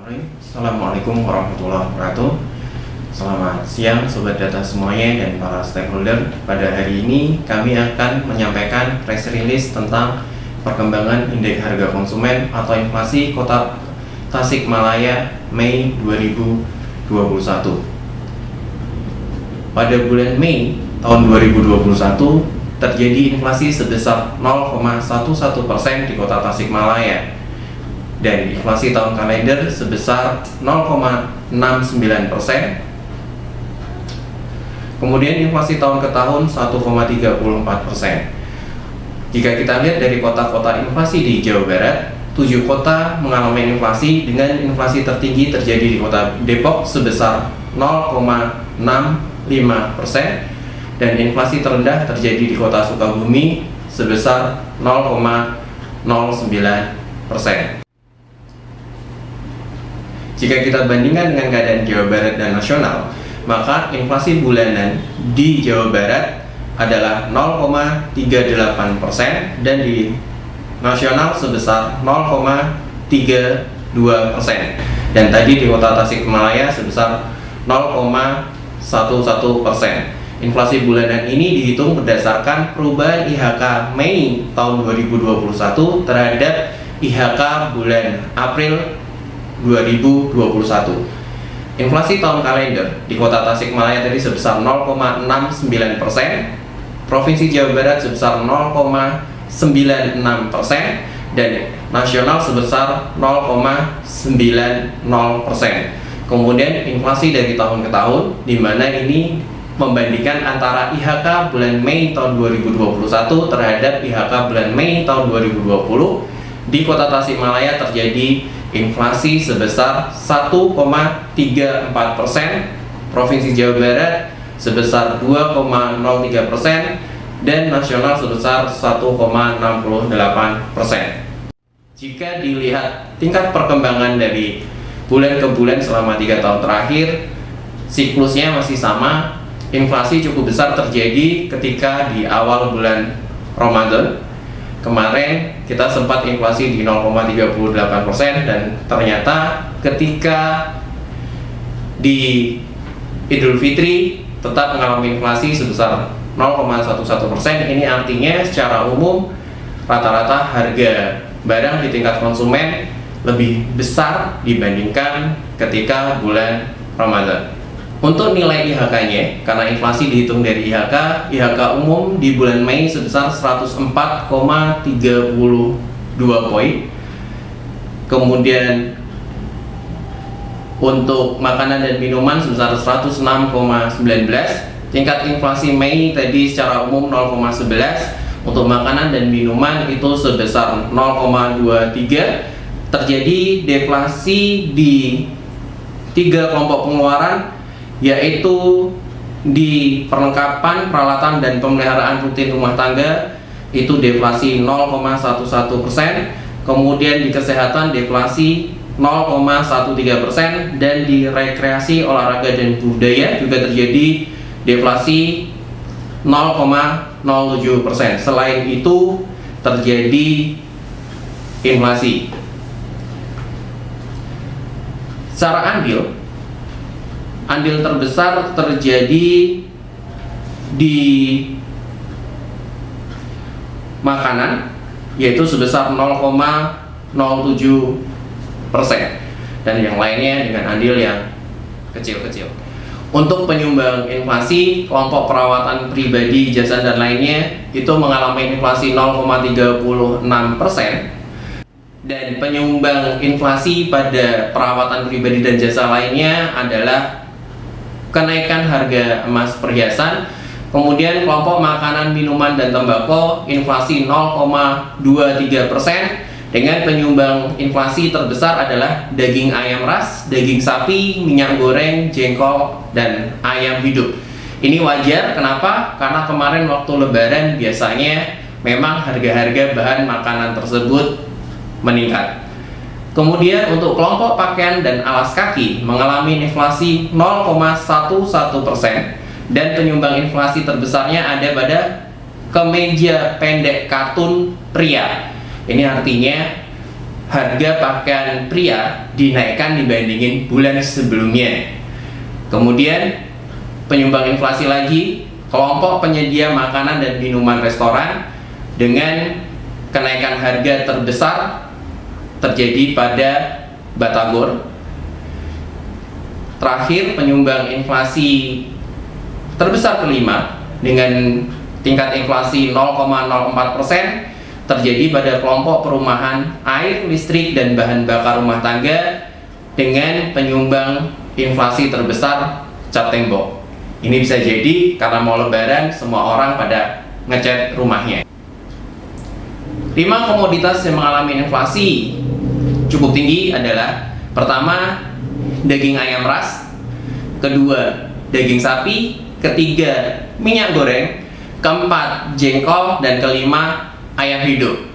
Assalamualaikum warahmatullahi wabarakatuh. Selamat siang Sobat Data semuanya dan para stakeholder. Pada hari ini kami akan menyampaikan press release tentang perkembangan indeks harga konsumen atau inflasi Kota Tasikmalaya Mei 2021. Pada bulan Mei tahun 2021 terjadi inflasi sebesar 0,11% di Kota Tasikmalaya dan inflasi tahun kalender sebesar 0,69%. Kemudian inflasi tahun ke tahun 1,34%. Jika kita lihat dari kota-kota inflasi di Jawa Barat, 7 kota mengalami inflasi dengan inflasi tertinggi terjadi di Kota Depok sebesar 0,65% dan inflasi terendah terjadi di Kota Sukabumi sebesar 0,09%. Jika kita bandingkan dengan keadaan Jawa Barat dan nasional, maka inflasi bulanan di Jawa Barat adalah 0,38% dan di nasional sebesar 0,32%. Dan tadi di Kota Tasikmalaya sebesar 0,11%. Inflasi bulanan ini dihitung berdasarkan perubahan IHK Mei tahun 2021 terhadap IHK bulan April 2021. Inflasi tahun kalender di Kota Tasikmalaya tadi sebesar 0,69%, Provinsi Jawa Barat sebesar 0,96% dan nasional sebesar 0,90%. Kemudian inflasi dari tahun ke tahun di mana ini membandingkan antara IHK bulan Mei tahun 2021 terhadap IHK bulan Mei tahun 2020. Di Kota Tasikmalaya terjadi inflasi sebesar 1,34%, Provinsi Jawa Barat sebesar 2,03% dan nasional sebesar 1,68%. Jika dilihat tingkat perkembangan dari bulan ke bulan selama 3 tahun terakhir, siklusnya masih sama. Inflasi cukup besar terjadi ketika di awal bulan Ramadan. Kemarin kita sempat inflasi di 0,38% dan ternyata ketika di Idul Fitri tetap mengalami inflasi sebesar 0,11%. Ini artinya secara umum rata-rata harga barang di tingkat konsumen lebih besar dibandingkan ketika bulan Ramadan. Untuk nilai IHK-nya, karena inflasi dihitung dari IHK umum di bulan Mei sebesar 104,32 poin. Kemudian untuk makanan dan minuman sebesar 106,19. Tingkat inflasi Mei tadi secara umum 0,11. Untuk makanan dan minuman itu sebesar 0,23. Terjadi deflasi di 3 kelompok pengeluaran, yaitu di perlengkapan, peralatan, dan pemeliharaan rutin rumah tangga itu deflasi 0,11%, kemudian di kesehatan deflasi 0,13%, dan di rekreasi, olahraga, dan budaya juga terjadi deflasi 0,07%. Selain itu terjadi inflasi. Secara andil terbesar terjadi di makanan, yaitu sebesar 0,07%, dan yang lainnya dengan andil yang kecil-kecil. Untuk penyumbang inflasi, kelompok perawatan pribadi, jasa, dan lainnya itu mengalami inflasi 0,36%, dan penyumbang inflasi pada perawatan pribadi dan jasa lainnya adalah kenaikan harga emas perhiasan. Kemudian kelompok makanan, minuman, dan tembakau inflasi 0,23%, dengan penyumbang inflasi terbesar adalah daging ayam ras, daging sapi, minyak goreng, jengkol, dan ayam hidup. Ini wajar, kenapa? Karena kemarin waktu lebaran biasanya memang harga-harga bahan makanan tersebut meningkat. Kemudian untuk kelompok pakaian dan alas kaki mengalami inflasi 0,11%, dan penyumbang inflasi terbesarnya ada pada kemeja pendek katun pria. Ini artinya harga pakaian pria dinaikkan dibandingin bulan sebelumnya. Kemudian penyumbang inflasi lagi, kelompok penyedia makanan dan minuman restoran dengan kenaikan harga terbesar terjadi pada Batagor. Terakhir, penyumbang inflasi terbesar kelima dengan tingkat inflasi 0,04% terjadi pada kelompok perumahan, air, listrik, dan bahan bakar rumah tangga dengan penyumbang inflasi terbesar cat tembok. Ini bisa jadi karena mau lebaran semua orang pada ngecat rumahnya. 5 komoditas yang mengalami inflasi cukup tinggi adalah: pertama, daging ayam ras; kedua, daging sapi; ketiga, minyak goreng; keempat, jengkol; dan kelima, ayam hidup.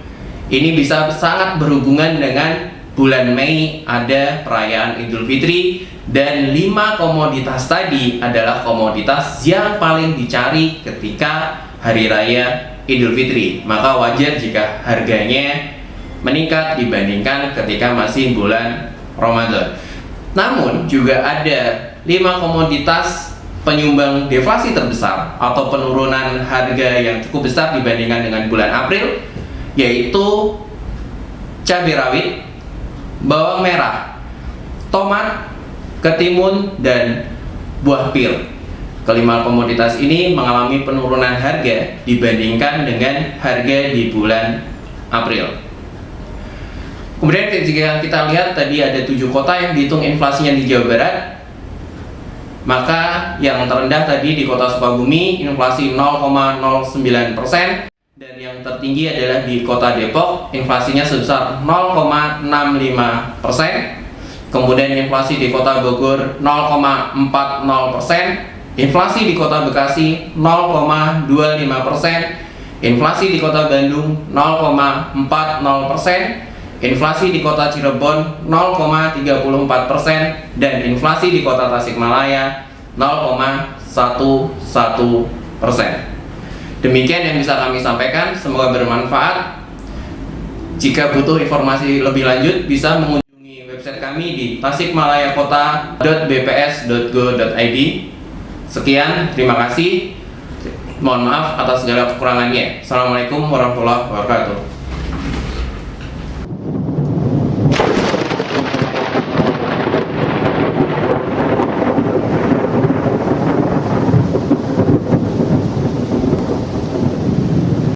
Ini bisa sangat berhubungan dengan bulan Mei ada perayaan Idul Fitri, dan 5 komoditas tadi adalah komoditas yang paling dicari ketika Hari Raya Idul Fitri. Maka wajar jika harganya meningkat dibandingkan ketika masih bulan Ramadan. Namun juga ada 5 komoditas penyumbang deflasi terbesar atau penurunan harga yang cukup besar dibandingkan dengan bulan April, yaitu cabai rawit, bawang merah, tomat, ketimun, dan buah pir. Kelima komoditas ini mengalami penurunan harga dibandingkan dengan harga di bulan April. Kemudian jika kita lihat tadi ada 7 kota yang dihitung inflasinya di Jawa Barat, maka yang terendah tadi di kota Sukabumi inflasi 0,09%, dan yang tertinggi adalah di kota Depok inflasinya sebesar 0,65%. Kemudian inflasi di kota Bogor 0,40%, inflasi di kota Bekasi 0,25%, inflasi di kota Bandung 0,40%, inflasi di kota Cirebon 0,34%, dan inflasi di kota Tasikmalaya 0,11%. Demikian yang bisa kami sampaikan, semoga bermanfaat. Jika butuh informasi lebih lanjut bisa mengunjungi website kami di tasikmalayakota.bps.go.id. Sekian, terima kasih. Mohon maaf atas segala kekurangannya. Assalamualaikum warahmatullahi wabarakatuh.